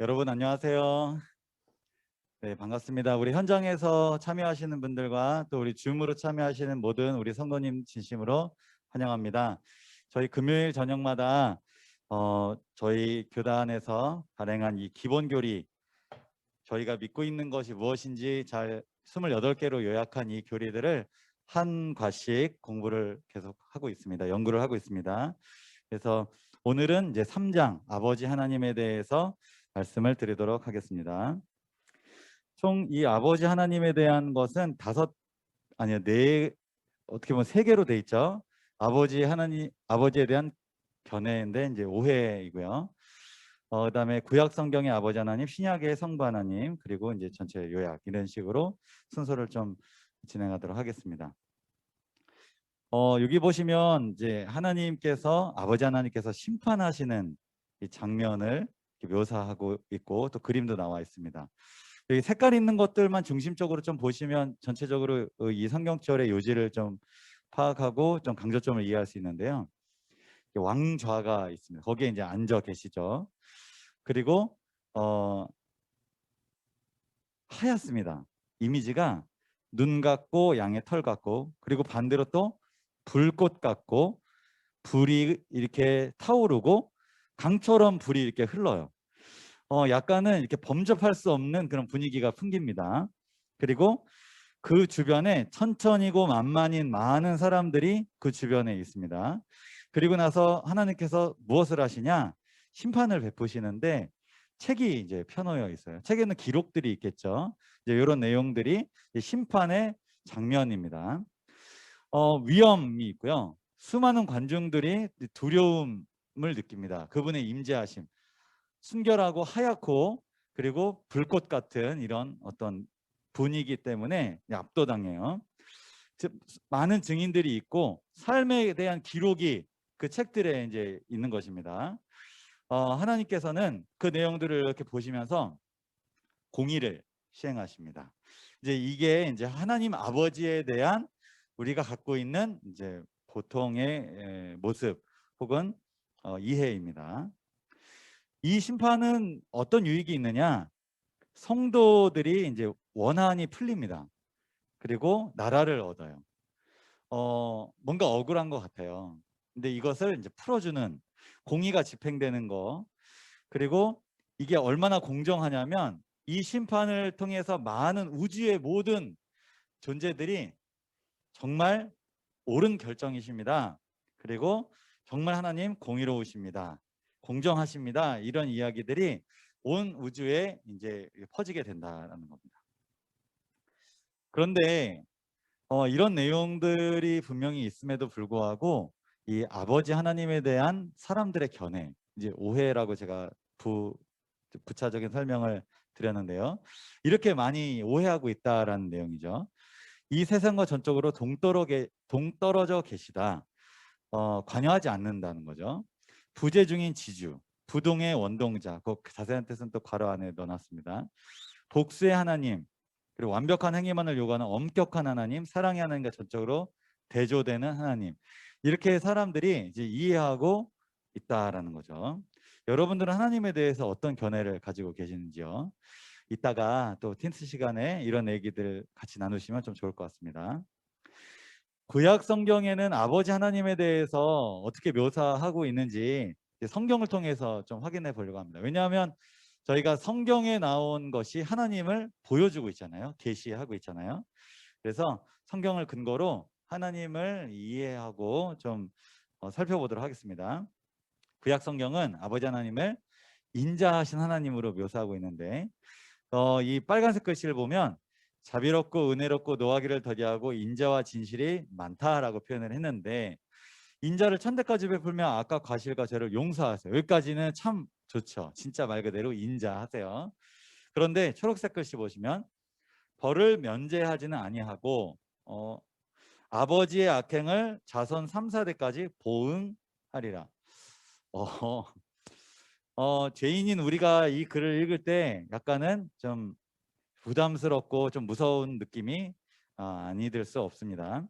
여러분 안녕하세요. 네, 반갑습니다. 우리 현장에서 참여하시는 분들과 또 우리 줌으로 참여하시는 모든 우리 성도님 진심으로 환영합니다. 저희 금요일 저녁마다 저희 교단에서 발행한 이 기본교리, 저희가 믿고 있는 것이 무엇인지 잘 28개로 요약한 이 교리들을 한 과씩 공부를 계속 하고 있습니다. 연구를 하고 있습니다. 그래서 오늘은 이제 3장 아버지 하나님에 대해서 말씀을 드리도록 하겠습니다. 총 이 아버지 하나님에 대한 것은 어떻게 보면 3개로 돼 있죠. 아버지 하나님, 아버지에 대한 견해인데 이제 오해이고요. 그다음에 구약 성경의 아버지 하나님, 신약의 성부 하나님, 그리고 이제 전체 요약 이런 식으로 순서를 좀 진행하도록 하겠습니다. 여기 보시면 이제 아버지 하나님께서 심판하시는 이 장면을 묘사하고 있고 또 그림도 나와 있습니다. 여기 색깔 있는 것들만 중심적으로 좀 보시면 전체적으로 이 성경절의 요지를 좀 파악하고 좀 강조점을 이해할 수 있는데요. 왕좌가 있습니다. 거기에 이제 앉아 계시죠. 그리고 하얗습니다. 이미지가 눈 같고 양의 털 같고, 그리고 반대로 또 불꽃 같고, 불이 이렇게 타오르고 강처럼 불이 이렇게 흘러요. 약간은 이렇게 범접할 수 없는 그런 분위기가 풍깁니다. 그리고 그 주변에 천천히고 만만인 많은 사람들이 그 주변에 있습니다. 그리고 나서 하나님께서 무엇을 하시냐? 심판을 베푸시는데 책이 이제 펴놓여 있어요. 책에는 기록들이 있겠죠. 이제 이런 내용들이 심판의 장면입니다. 위험이 있고요. 수많은 관중들이 두려움을 느낍니다. 그분의 임재하심, 순결하고 하얗고 그리고 불꽃 같은 이런 어떤 분위기 때문에 압도당해요. 즉, 많은 증인들이 있고 삶에 대한 기록이 그 책들에 이제 있는 것입니다. 하나님께서는 그 내용들을 이렇게 보시면서 공의를 시행하십니다. 이게 이제 하나님 아버지에 대한 우리가 갖고 있는 이제 보통의 모습 혹은 이해입니다. 이 심판은 어떤 유익이 있느냐? 성도들이 이제 원한이 풀립니다. 그리고 나라를 얻어요. 뭔가 억울한 것 같아요. 근데 이것을 이제 풀어주는 공의가 집행되는 거, 그리고 이게 얼마나 공정하냐면 이 심판을 통해서 많은 우주의 모든 존재들이 정말 옳은 결정이십니다. 그리고 정말 하나님 공의로우십니다. 공정하십니다. 이런 이야기들이 온 우주에 이제 퍼지게 된다는 겁니다. 그런데 이런 내용들이 분명히 있음에도 불구하고 이 아버지 하나님에 대한 사람들의 견해, 이제 오해라고 제가 부차적인 설명을 드렸는데요. 이렇게 많이 오해하고 있다라는 내용이죠. 이 세상과 전적으로 동떨어져 계시다. 관여하지 않는다는 거죠. 부재 중인 지주, 부동의 원동자, 그 자세한 뜻은 또 괄호 안에 넣어놨습니다. 복수의 하나님, 그리고 완벽한 행위만을 요구하는 엄격한 하나님, 사랑의 하나님과 전적으로 대조되는 하나님. 이렇게 사람들이 이제 이해하고 있다라는 거죠. 여러분들은 하나님에 대해서 어떤 견해를 가지고 계시는지요? 이따가 또 틴스 시간에 이런 얘기들 같이 나누시면 좀 좋을 것 같습니다. 구약 성경에는 아버지 하나님에 대해서 어떻게 묘사하고 있는지 성경을 통해서 좀 확인해 보려고 합니다. 왜냐하면 저희가 성경에 나온 것이 하나님을 보여주고 있잖아요. 계시하고 있잖아요. 그래서 성경을 근거로 하나님을 이해하고 좀 살펴보도록 하겠습니다. 구약 성경은 아버지 하나님을 인자하신 하나님으로 묘사하고 있는데 이 빨간색 글씨를 보면 자비롭고 은혜롭고 노하기를 더디하고 인자와 진실이 많다라고 표현을 했는데, 인자를 천대까지 베풀며 악과 과실과 죄를 용서하세요. 여기까지는 참 좋죠. 진짜 말 그대로 인자하세요. 그런데 초록색 글씨 보시면 벌을 면제하지는 아니하고 아버지의 악행을 자손 3, 4대까지 보응하리라. 죄인인 우리가 이 글을 읽을 때 약간은 좀 부담스럽고 좀 무서운 느낌이 아니될 수 없습니다.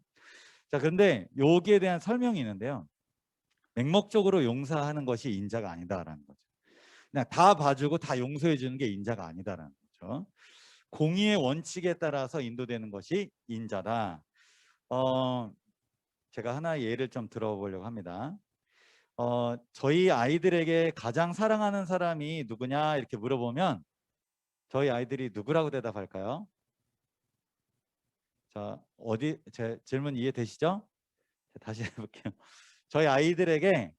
자, 그런데 여기에 대한 설명이 있는데요. 맹목적으로 용서하는 것이 인자가 아니다라는 거죠. 그냥 다 봐주고 다 용서해 주는 게 인자가 아니다라는 거죠. 공의의 원칙에 따라서 인도되는 것이 인자다. 제가 하나 예를 좀 들어보려고 합니다. 저희 아이들에게 가장 사랑하는 사람이 누구냐 이렇게 물어보면 저희 아이들이 누구라고 대답할까요? 자, 제 질문 이해되시죠? 다시 해볼게요. 저희 아이들에게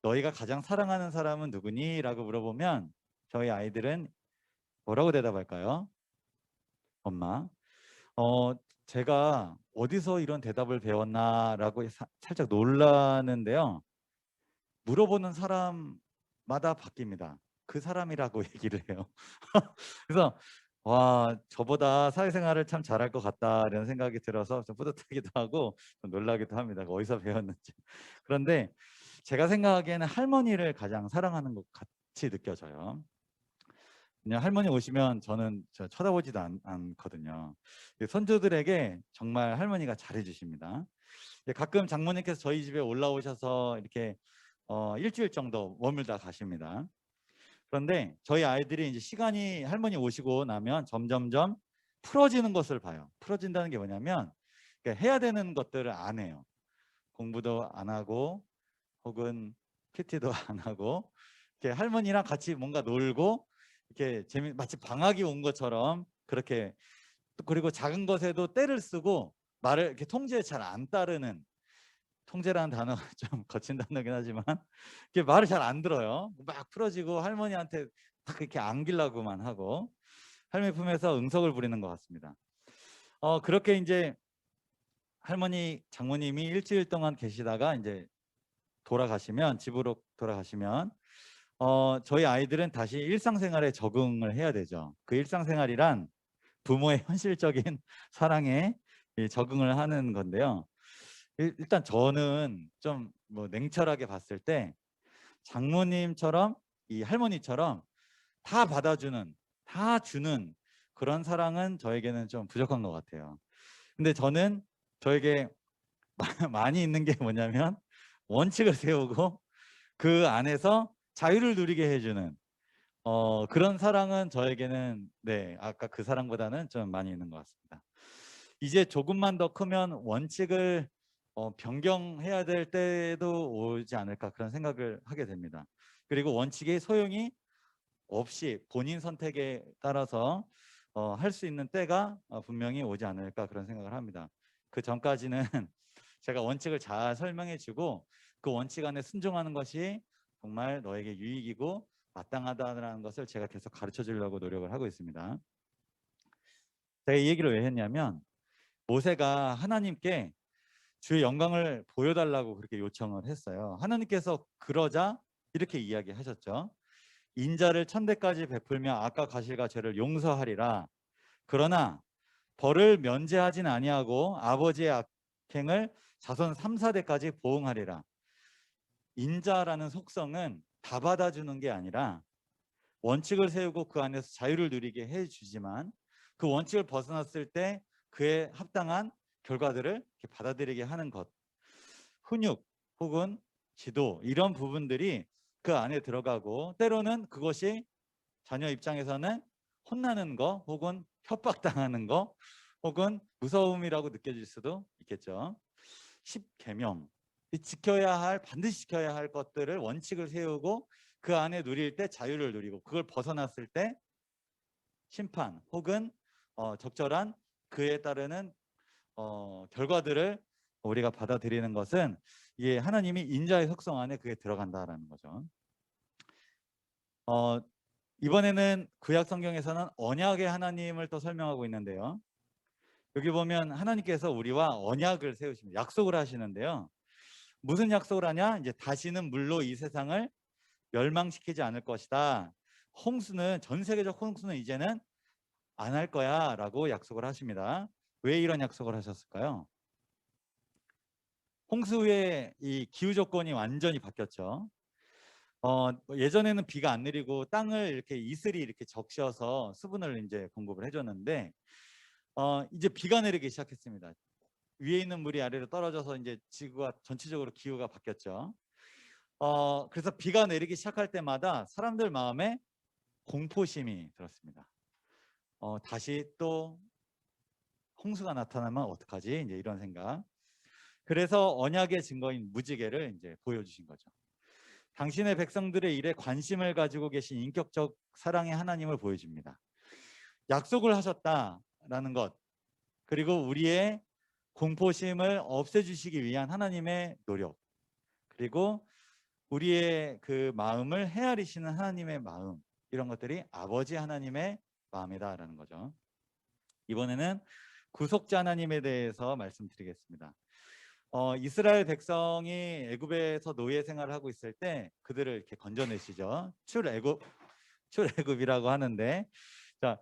너희가 가장 사랑하는 사람은 누구니? 라고 물어보면 저희 아이들은 뭐라고 대답할까요? 엄마. 어, 제가 어디서 이런 대답을 배웠나라고 살짝 놀라는데요. 물어보는 사람마다 바뀝니다. 그 사람이라고 얘기를 해요. 그래서 와, 저보다 사회생활을 참 잘할 것 같다 이런 생각이 들어서 좀 뿌듯하기도 하고 좀 놀라기도 합니다. 어디서 배웠는지. 그런데 제가 생각하기에는 할머니를 가장 사랑하는 것 같이 느껴져요. 그냥 할머니 오시면 저는 쳐다보지도 않거든요. 손주들에게 정말 할머니가 잘해주십니다. 가끔 장모님께서 저희 집에 올라오셔서 이렇게 일주일 정도 머물다 가십니다. 그런데 저희 아이들이 이제 시간이 할머니 오시고 나면 점점점 풀어지는 것을 봐요. 풀어진다는 게 뭐냐면 그러니까 해야 되는 것들을 안 해요. 공부도 안 하고 혹은 PT도 안 하고 이렇게 할머니랑 같이 뭔가 놀고 이렇게 마치 방학이 온 것처럼 그렇게 또 그리고 작은 것에도 때를 쓰고 말을 이렇게 통제에 잘 안 따르는 통제라는 단어가 좀 거친 단어긴 하지만 이렇게 말을 잘 안 들어요. 막 풀어지고 할머니한테 딱 이렇게 안기려고만 하고 할머니 품에서 응석을 부리는 것 같습니다. 그렇게 이제 할머니 장모님이 일주일 동안 계시다가 이제 돌아가시면 집으로 돌아가시면 저희 아이들은 다시 일상생활에 적응을 해야 되죠. 그 일상생활이란 부모의 현실적인 사랑에 적응을 하는 건데요. 일단 저는 좀 뭐 냉철하게 봤을 때 장모님처럼 이 할머니처럼 다 받아주는 다 주는 그런 사랑은 저에게는 좀 부족한 것 같아요. 근데 저는 저에게 많이 있는 게 뭐냐면 원칙을 세우고 그 안에서 자유를 누리게 해주는 그런 사랑은 저에게는 네 아까 그 사랑보다는 좀 많이 있는 것 같습니다. 이제 조금만 더 크면 원칙을 변경해야 될 때도 오지 않을까 그런 생각을 하게 됩니다. 그리고 원칙의 소용이 없이 본인 선택에 따라서 할 수 있는 때가 분명히 오지 않을까 그런 생각을 합니다. 그 전까지는 제가 원칙을 잘 설명해 주고 그 원칙 안에 순종하는 것이 정말 너에게 유익이고 마땅하다는 것을 제가 계속 가르쳐 주려고 노력을 하고 있습니다. 제가 이 얘기를 왜 했냐면 모세가 하나님께 주의 영광을 보여달라고 그렇게 요청을 했어요. 하나님께서 그러자 이렇게 이야기하셨죠. 인자를 천대까지 베풀며 악과 가실과 죄를 용서하리라. 그러나 벌을 면제하진 아니하고 아버지의 악행을 자손 3, 4대까지 보응하리라. 인자라는 속성은 다 받아주는 게 아니라 원칙을 세우고 그 안에서 자유를 누리게 해주지만 그 원칙을 벗어났을 때 그에 합당한 결과들을 받아들이게 하는 것. 훈육 혹은 지도 이런 부분들이 그 안에 들어가고 때로는 그것이 자녀 입장에서는 혼나는 거 혹은 협박당하는 거 혹은 무서움이라고 느껴질 수도 있겠죠. 10계명 지켜야 할 반드시 지켜야 할 것들을 원칙을 세우고 그 안에 누릴 때 자유를 누리고 그걸 벗어났을 때 심판 혹은 적절한 그에 따르는 결과들을 우리가 받아들이는 것은 이게 하나님이 인자의 속성 안에 그게 들어간다라는 거죠. 이번에는 구약 성경에서는 언약의 하나님을 또 설명하고 있는데요. 여기 보면 하나님께서 우리와 언약을 세우십니다. 약속을 하시는데요. 무슨 약속을 하냐? 이제 다시는 물로 이 세상을 멸망시키지 않을 것이다. 홍수는 전 세계적 홍수는 이제는 안 할 거야 라고 약속을 하십니다. 왜 이런 약속을 하셨을까요? 홍수 후에 이 기후 조건이 완전히 바뀌었죠. 예전에는 비가 안 내리고 땅을 이렇게 이슬이 이렇게 적셔서 수분을 이제 공급을 해줬는데 이제 비가 내리기 시작했습니다. 위에 있는 물이 아래로 떨어져서 이제 지구가 전체적으로 기후가 바뀌었죠. 그래서 비가 내리기 시작할 때마다 사람들 마음에 공포심이 들었습니다. 다시 또 홍수가 나타나면 어떡하지? 이제 이런 생각. 그래서 언약의 증거인 무지개를 이제 보여주신 거죠. 당신의 백성들의 일에 관심을 가지고 계신 인격적 사랑의 하나님을 보여줍니다. 약속을 하셨다라는 것, 그리고 우리의 공포심을 없애주시기 위한 하나님의 노력, 그리고 우리의 그 마음을 헤아리시는 하나님의 마음, 이런 것들이 아버지 하나님의 마음이다라는 거죠. 이번에는 구속자 하나님에 대해서 말씀드리겠습니다. 이스라엘 백성이 애굽에서 노예 생활을 하고 있을 때 그들을 이렇게 건져내시죠. 출애굽이라고 하는데, 자,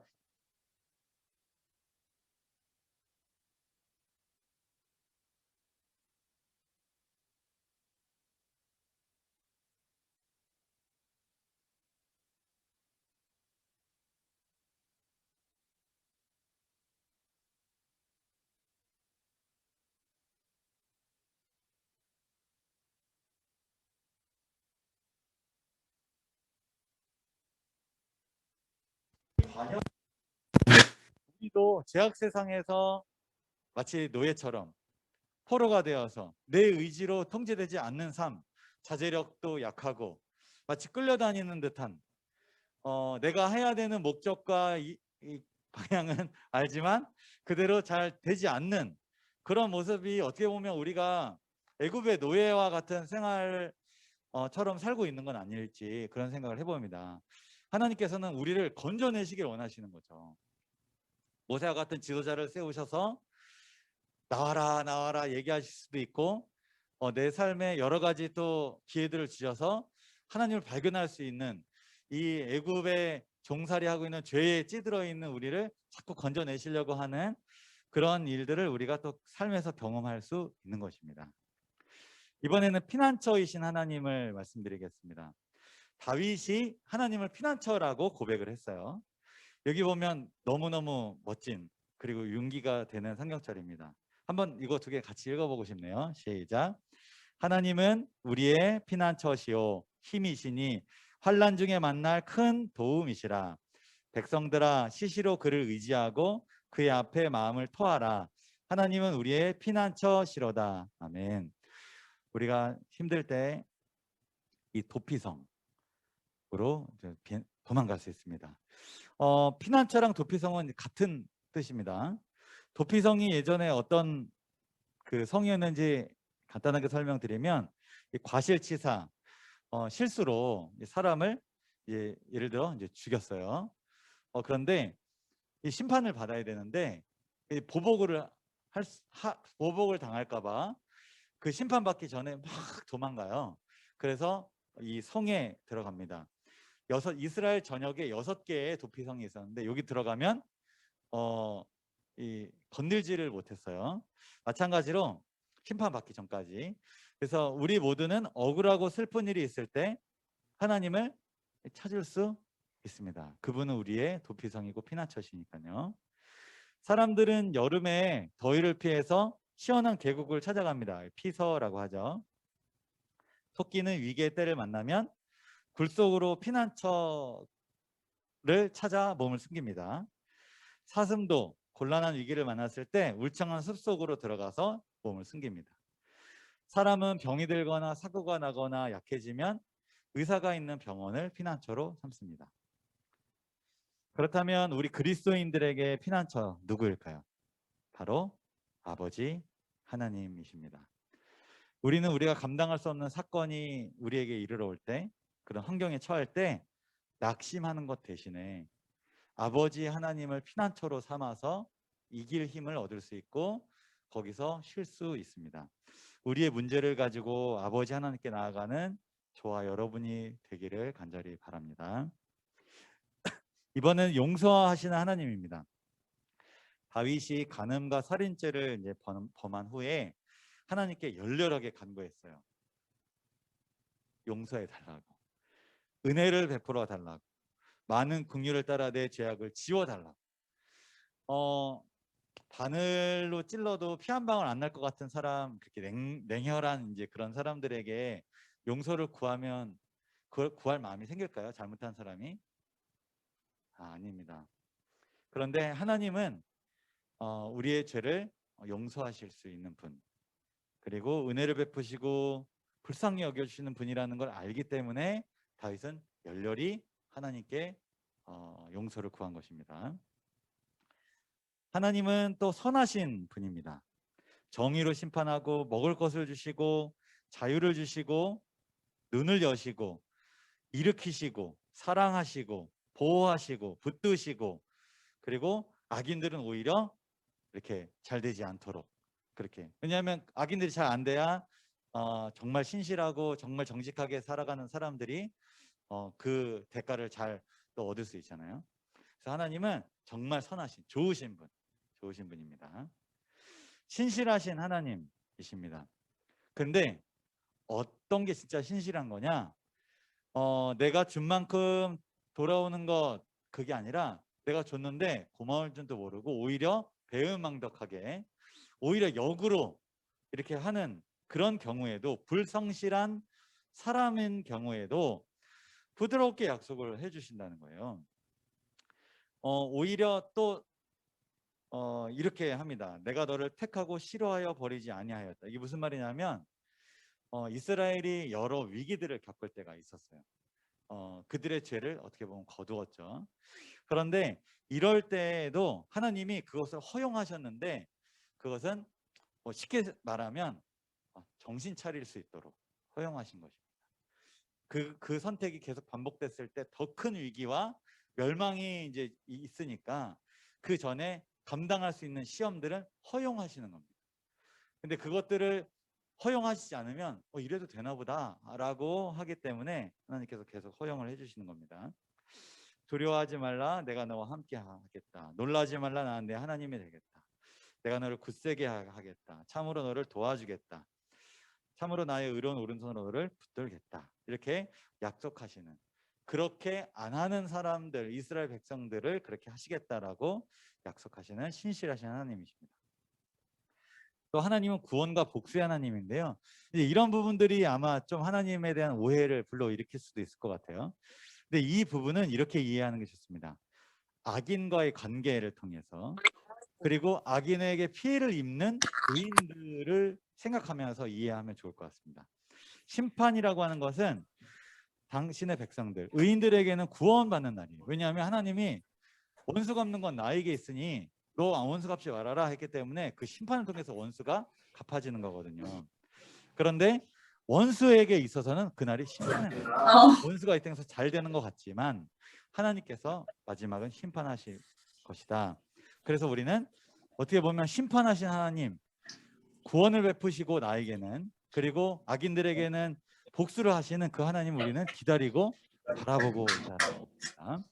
우리도 죄악 세상에서 마치 노예처럼 포로가 되어서 내 의지로 통제되지 않는 삶, 자제력도 약하고 마치 끌려다니는 듯한, 내가 해야 되는 목적과 이 방향은 알지만 그대로 잘 되지 않는 그런 모습이 어떻게 보면 우리가 애굽의 노예와 같은 생활 처럼 살고 있는 건 아닐지 그런 생각을 해봅니다. 하나님께서는 우리를 건져내시길 원하시는 거죠. 모세와 같은 지도자를 세우셔서 나와라 나와라 얘기하실 수도 있고, 내 삶에 여러 가지 또 기회들을 주셔서 하나님을 발견할 수 있는, 이 애굽의 종살이하고 있는 죄에 찌들어 있는 우리를 자꾸 건져내시려고 하는 그런 일들을 우리가 또 삶에서 경험할 수 있는 것입니다. 이번에는 피난처이신 하나님을 말씀드리겠습니다. 다윗이 하나님을 피난처라고 고백을 했어요. 여기 보면 너무너무 멋진 그리고 윤기가 되는 성경절입니다. 한번 이거 두 개 같이 읽어보고 싶네요. 시작. 하나님은 우리의 피난처시오 힘이시니 환난 중에 만날 큰 도움이시라. 백성들아 시시로 그를 의지하고 그의 앞에 마음을 토하라. 하나님은 우리의 피난처시로다. 아멘. 우리가 힘들 때 이 도피성으로 도망갈 수 있습니다. 피난처랑 도피성은 같은 뜻입니다. 도피성이 예전에 어떤 그 성이었는지 간단하게 설명드리면, 이 과실치사, 실수로 사람을 예를 들어 이제 죽였어요. 그런데 이 심판을 받아야 되는데 이 보복을 당할까봐 그 심판받기 전에 막 도망가요. 그래서 이 성에 들어갑니다. 이스라엘 전역에 6개의 도피성이 있었는데 여기 들어가면 건들지를 못했어요. 마찬가지로 심판받기 전까지. 그래서 우리 모두는 억울하고 슬픈 일이 있을 때 하나님을 찾을 수 있습니다. 그분은 우리의 도피성이고 피난처시니까요. 사람들은 여름에 더위를 피해서 시원한 계곡을 찾아갑니다. 피서라고 하죠. 토끼는 위기의 때를 만나면 굴 속으로 피난처를 찾아 몸을 숨깁니다. 사슴도 곤란한 위기를 만났을 때 울창한 숲속으로 들어가서 몸을 숨깁니다. 사람은 병이 들거나 사고가 나거나 약해지면 의사가 있는 병원을 피난처로 삼습니다. 그렇다면 우리 그리스도인들에게 피난처 누구일까요? 바로 아버지 하나님이십니다. 우리는 우리가 감당할 수 없는 사건이 우리에게 이르러 올 때, 그런 환경에 처할 때 낙심하는 것 대신에 아버지 하나님을 피난처로 삼아서 이길 힘을 얻을 수 있고 거기서 쉴 수 있습니다. 우리의 문제를 가지고 아버지 하나님께 나아가는 저와 여러분이 되기를 간절히 바랍니다. 이번엔 용서하시는 하나님입니다. 다윗이 간음과 살인죄를 이제 범한 후에 하나님께 열렬하게 간구했어요. 용서해 달라고, 은혜를 베풀어 달라고, 많은 긍휼을 따라 내 죄악을 지워 달라고. 바늘로 찔러도 피 한 방울 안 날 것 같은 사람, 그렇게 냉혈한 이제 그런 사람들에게 용서를 구하면 그걸 구할 마음이 생길까요? 잘못한 사람이? 아닙니다. 그런데 하나님은 우리의 죄를 용서하실 수 있는 분, 그리고 은혜를 베푸시고 불쌍히 여겨주시는 분이라는 걸 알기 때문에 다윗은 열렬히 하나님께 용서를 구한 것입니다. 하나님은 또 선하신 분입니다. 정의로 심판하고 먹을 것을 주시고 자유를 주시고 눈을 여시고 일으키시고 사랑하시고 보호하시고 붙드시고, 그리고 악인들은 오히려 이렇게 잘 되지 않도록 그렇게, 왜냐하면 악인들이 잘 안 돼야 정말 신실하고 정말 정직하게 살아가는 사람들이 그 대가를 잘 또 얻을 수 있잖아요. 그래서 하나님은 정말 선하신 좋으신 분입니다. 신실하신 하나님이십니다. 근데 어떤 게 진짜 신실한 거냐? 내가 준 만큼 돌아오는 것, 그게 아니라 내가 줬는데 고마울 줄도 모르고 오히려 배은망덕하게, 오히려 역으로 이렇게 하는 그런 경우에도, 불성실한 사람인 경우에도 부드럽게 약속을 해주신다는 거예요. 오히려 또 이렇게 합니다. 내가 너를 택하고 싫어하여 버리지 아니하였다. 이게 무슨 말이냐면 이스라엘이 여러 위기들을 겪을 때가 있었어요. 그들의 죄를 어떻게 보면 거두었죠. 그런데 이럴 때에도 하나님이 그것을 허용하셨는데, 그것은 쉽게 말하면 정신 차릴 수 있도록 허용하신 것입니다. 그 선택이 계속 반복됐을 때 더 큰 위기와 멸망이 이제 있으니까 그 전에 감당할 수 있는 시험들은 허용하시는 겁니다. 근데 그것들을 허용하시지 않으면 이래도 되나 보다 라고 하기 때문에 하나님께서 계속 허용을 해주시는 겁니다. 두려워하지 말라, 내가 너와 함께 하겠다. 놀라지 말라, 나는 내 하나님이 되겠다. 내가 너를 굳세게 하겠다. 참으로 너를 도와주겠다. 참으로 나의 의로운 오른손으로 너를 붙들겠다. 이렇게 약속하시는, 그렇게 안 하는 사람들, 이스라엘 백성들을 그렇게 하시겠다라고 약속하시는 신실하신 하나님이십니다. 또 하나님은 구원과 복수의 하나님인데요. 이제 이런 부분들이 아마 좀 하나님에 대한 오해를 불러일으킬 수도 있을 것 같아요. 근데 이 부분은 이렇게 이해하는 게 좋습니다. 악인과의 관계를 통해서, 그리고 악인에게 피해를 입는 의인들을 생각하면서 이해하면 좋을 것 같습니다. 심판이라고 하는 것은 당신의 백성들, 의인들에게는 구원받는 날이에요. 왜냐하면 하나님이 원수 갚는 건 나에게 있으니 너 원수 갚지 말아라 했기 때문에 그 심판을 통해서 원수가 갚아지는 거거든요. 그런데 원수에게 있어서는 그날이 심판의 날. 원수가 이 땅에서 잘 되는 것 같지만 하나님께서 마지막은 심판하실 것이다. 그래서 우리는 어떻게 보면 심판하신 하나님, 구원을 베푸시고 나에게는, 그리고 악인들에게는 복수를 하시는 그 하나님 우리는 기다리고 바라보고 있다는 겁니다.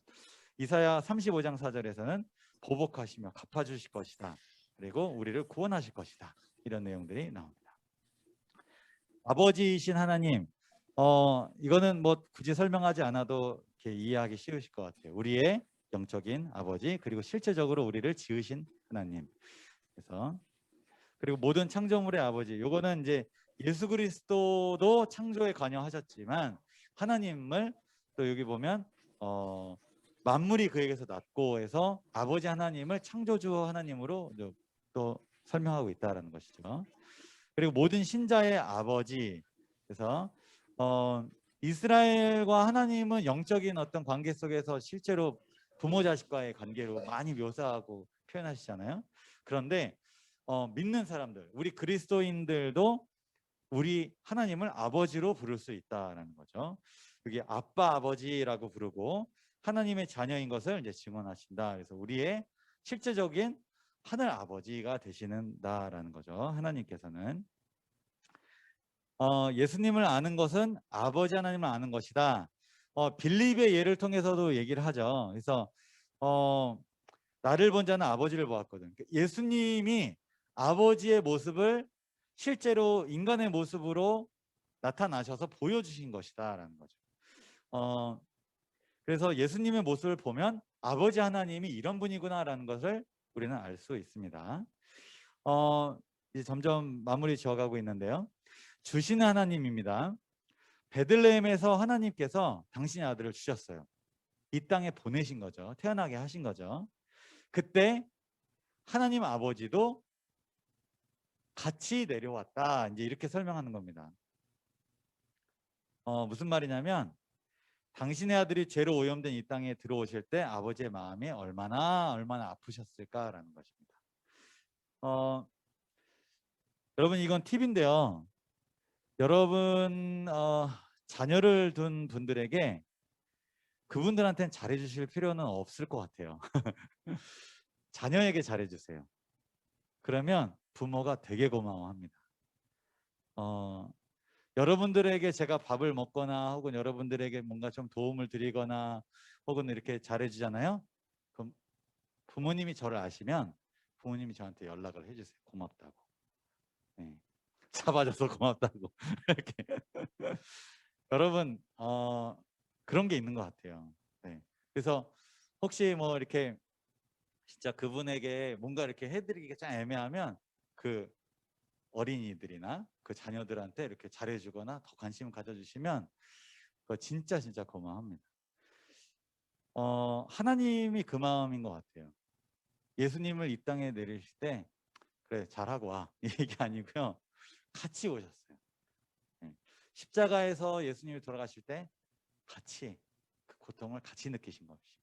이사야 35장 4절에서는 보복하시며 갚아주실 것이다. 그리고 우리를 구원하실 것이다. 이런 내용들이 나옵니다. 아버지이신 하나님, 이거는 뭐 굳이 설명하지 않아도 이렇게 이해하기 쉬우실 것 같아요. 우리의 영적인 아버지, 그리고 실제적으로 우리를 지으신 하나님. 그래서 그리고 모든 창조물의 아버지. 요거는 이제 예수 그리스도도 창조에 관여하셨지만 하나님을 또 여기 보면 만물이 그에게서 났고 해서 아버지 하나님을 창조주 하나님으로 또 설명하고 있다라는 것이죠. 그리고 모든 신자의 아버지. 그래서 이스라엘과 하나님은 영적인 어떤 관계 속에서 실제로 부모 자식과의 관계로 많이 묘사하고 표현하시잖아요. 그런데 믿는 사람들, 우리 그리스도인들도 우리 하나님을 아버지로 부를 수 있다라는 거죠. 여기 아빠 아버지라고 부르고 하나님의 자녀인 것을 이제 증언하신다. 그래서 우리의 실제적인 하늘 아버지가 되시는다라는 거죠. 하나님께서는 예수님을 아는 것은 아버지 하나님을 아는 것이다. 빌립의 예를 통해서도 얘기를 하죠. 그래서 나를 본 자는 아버지를 보았거든. 예수님이 아버지의 모습을 실제로 인간의 모습으로 나타나셔서 보여주신 것이다라는 거죠. 그래서 예수님의 모습을 보면 아버지 하나님이 이런 분이구나라는 것을 우리는 알 수 있습니다. 이제 점점 마무리 지어가고 있는데요. 주시는 하나님입니다. 베들레헴에서 하나님께서 당신의 아들을 주셨어요. 이 땅에 보내신 거죠. 태어나게 하신 거죠. 그때 하나님 아버지도 같이 내려왔다. 이제 이렇게 설명하는 겁니다. 무슨 말이냐면 당신의 아들이 죄로 오염된 이 땅에 들어오실 때 아버지의 마음이 얼마나 아프셨을까라는 것입니다. 여러분 이건 팁인데요. 여러분 자녀를 둔 분들에게 그분들한테는 잘해주실 필요는 없을 것 같아요. 자녀에게 잘해주세요. 그러면 부모가 되게 고마워합니다. 여러분들에게 제가 밥을 먹거나 혹은 여러분들에게 뭔가 좀 도움을 드리거나 혹은 이렇게 잘해주잖아요. 그럼 부모님이 저를 아시면 부모님이 저한테 연락을 해주세요. 고맙다고. 네. 잡아줘서 고맙다고. 이렇게. 여러분 그런 게 있는 것 같아요. 네. 그래서 혹시 뭐 이렇게 진짜 그분에게 뭔가 이렇게 해드리기가 좀 애매하면 그 어린이들이나 그 자녀들한테 이렇게 잘해주거나 더 관심을 가져주시면 그거 진짜 고마워합니다. 하나님이 그 마음인 것 같아요. 예수님을 이 땅에 내리실 때 그래 잘하고 와 이 얘기 아니고요. 같이 오셨어요. 네. 십자가에서 예수님이 돌아가실 때 같이 그 고통을 같이 느끼신 것이죠.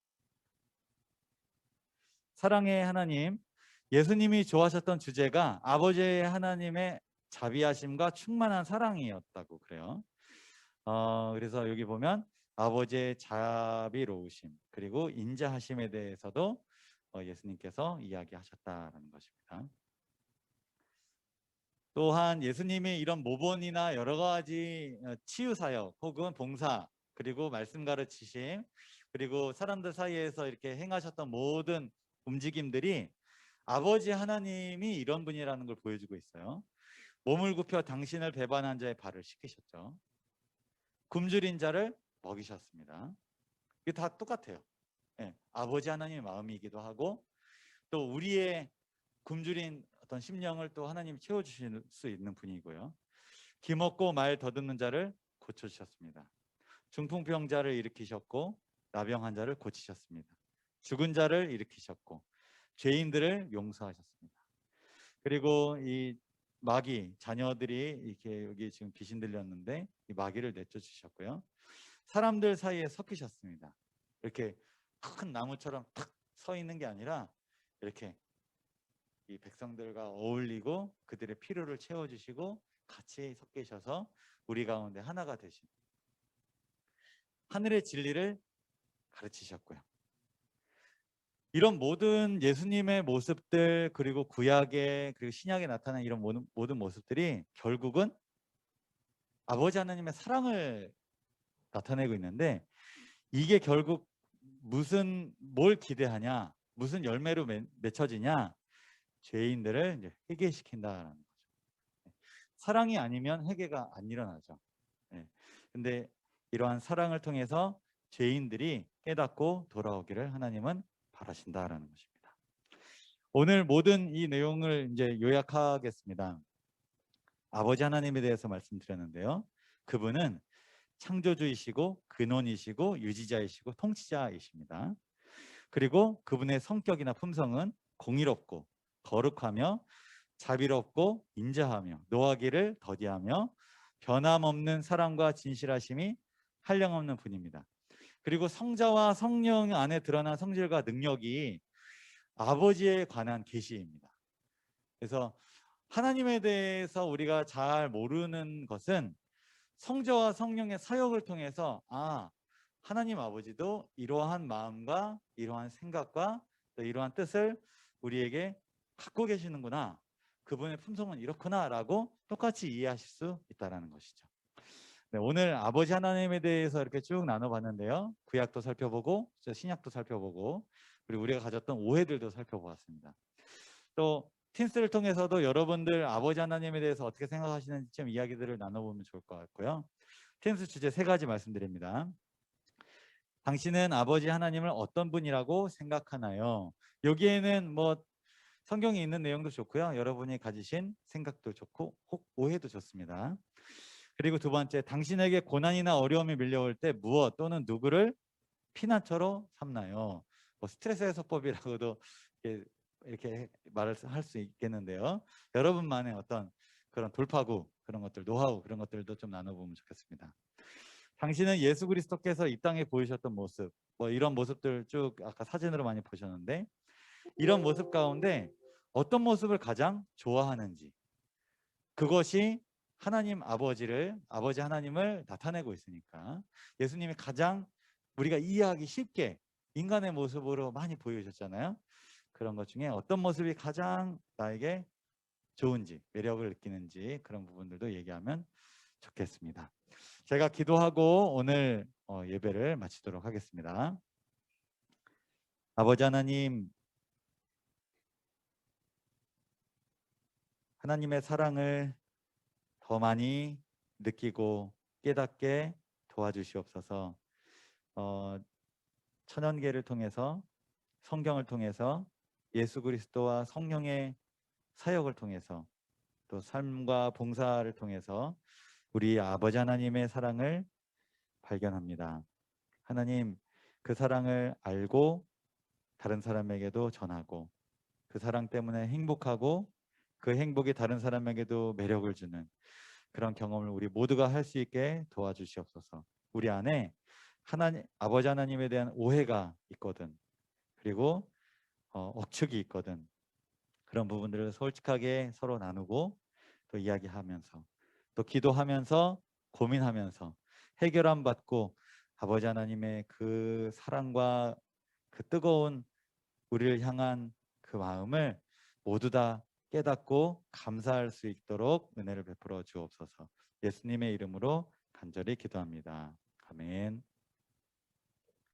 사랑의 하나님, 예수님이 좋아하셨던 주제가 아버지의 하나님의 자비하심과 충만한 사랑이었다고 그래요. 그래서 여기 보면 아버지의 자비로우심 그리고 인자하심에 대해서도 예수님께서 이야기하셨다는 것입니다. 또한 예수님이 이런 모본이나 여러 가지 치유 사역 혹은 봉사 그리고 말씀 가르치심 그리고 사람들 사이에서 이렇게 행하셨던 모든 움직임들이 아버지 하나님이 이런 분이라는 걸 보여주고 있어요. 몸을 굽혀 당신을 배반한 자의 발을 씻기셨죠. 굶주린 자를 먹이셨습니다. 이게 다 똑같아요. 네, 아버지 하나님의 마음이기도 하고 또 우리의 굶주린 어떤 심령을 또 하나님이 채워주실 수 있는 분이고요. 기먹고 말 더듬는 자를 고쳐주셨습니다. 중풍병자를 일으키셨고 나병한 자를 고치셨습니다. 죽은 자를 일으키셨고 죄인들을 용서하셨습니다. 그리고 이 마귀 자녀들이 이렇게 여기 지금 귀신 들렸는데 이 마귀를 내쫓으셨고요. 사람들 사이에 섞이셨습니다. 이렇게 큰 나무처럼 탁 서 있는 게 아니라 이렇게 이 백성들과 어울리고 그들의 필요를 채워주시고 같이 섞이셔서 우리 가운데 하나가 되신 하늘의 진리를 가르치셨고요. 이런 모든 예수님의 모습들 그리고 구약에 그리고 신약에 나타난 이런 모든 모습들이 결국은 아버지 하나님의 사랑을 나타내고 있는데 이게 결국 뭘 기대하냐 무슨 열매로 맺혀지냐 죄인들을 이제 회개시킨다라는 거죠. 사랑이 아니면 회개가 안 일어나죠. 네. 근데 이러한 사랑을 통해서 죄인들이 깨닫고 돌아오기를 하나님은 바라신다라는 것입니다. 오늘 모든 이 내용을 이제 요약하겠습니다. 아버지 하나님에 대해서 말씀드렸는데요. 그분은 창조주이시고 근원이시고 유지자이시고 통치자이십니다. 그리고 그분의 성격이나 품성은 공의롭고 거룩하며 자비롭고 인자하며 노하기를 더디하며 변함없는 사랑과 진실하심이 한량없는 분입니다. 그리고 성자와 성령 안에 드러난 성질과 능력이 아버지에 관한 계시입니다. 그래서 하나님에 대해서 우리가 잘 모르는 것은 성자와 성령의 사역을 통해서 하나님 아버지도 이러한 마음과 이러한 생각과 또 이러한 뜻을 우리에게 갖고 계시는구나. 그분의 품성은 이렇구나 라고 똑같이 이해하실 수 있다는 것이죠. 네, 오늘 아버지 하나님에 대해서 이렇게 쭉 나눠봤는데요. 구약도 살펴보고 신약도 살펴보고 그리고 우리가 가졌던 오해들도 살펴보았습니다. 또 팀스를 통해서도 여러분들 아버지 하나님에 대해서 어떻게 생각하시는지 좀 이야기들을 나눠보면 좋을 것 같고요. 팀스 주제 3가지 말씀드립니다. 당신은 아버지 하나님을 어떤 분이라고 생각하나요? 여기에는 뭐 성경에 있는 내용도 좋고요. 여러분이 가지신 생각도 좋고 혹 오해도 좋습니다. 그리고 두 번째, 당신에게 고난이나 어려움이 밀려올 때 무엇 또는 누구를 피난처로 삼나요? 뭐 스트레스 해소법이라고도 이렇게 말을 할 수 있겠는데요. 여러분만의 어떤 그런 돌파구, 그런 것들, 노하우, 그런 것들도 좀 나눠보면 좋겠습니다. 당신은 예수 그리스도께서 이 땅에 보이셨던 모습, 뭐 이런 모습들 쭉 아까 사진으로 많이 보셨는데, 이런 모습 가운데 어떤 모습을 가장 좋아하는지, 그것이 아버지 하나님을 나타내고 있으니까, 예수님이 가장 우리가 이해하기 쉽게 인간의 모습으로 많이 보여주셨잖아요. 그런 것 중에 어떤 모습이 가장 나에게 좋은지, 매력을 느끼는지, 그런 부분들도 얘기하면 좋겠습니다. 제가 기도하고 오늘 예배를 마치도록 하겠습니다. 아버지 하나님, 하나님의 사랑을 더 많이 느끼고 깨닫게 도와주시옵소서. 어, 천연계를 통해서, 성경을 통해서, 예수 그리스도와 성령의 사역을 통해서, 또 삶과 봉사를 통해서 우리 아버지 하나님의 사랑을 발견합니다. 하나님, 그 사랑을 알고 다른 사람에게도 전하고, 그 사랑 때문에 행복하고, 그 행복이 다른 사람에게도 매력을 주는 그런 경험을 우리 모두가 할 수 있게 도와주시옵소서. 우리 안에 아버지 하나님에 대한 오해가 있거든, 그리고 억측이 있거든, 그런 부분들을 솔직하게 서로 나누고, 또 이야기하면서, 또 기도하면서, 고민하면서 해결함 받고, 아버지 하나님의 그 사랑과 그 뜨거운 우리를 향한 그 마음을 모두 다 깨닫고 감사할 수 있도록 은혜를 베풀어 주옵소서. 예수님의 이름으로 간절히 기도합니다. 아멘.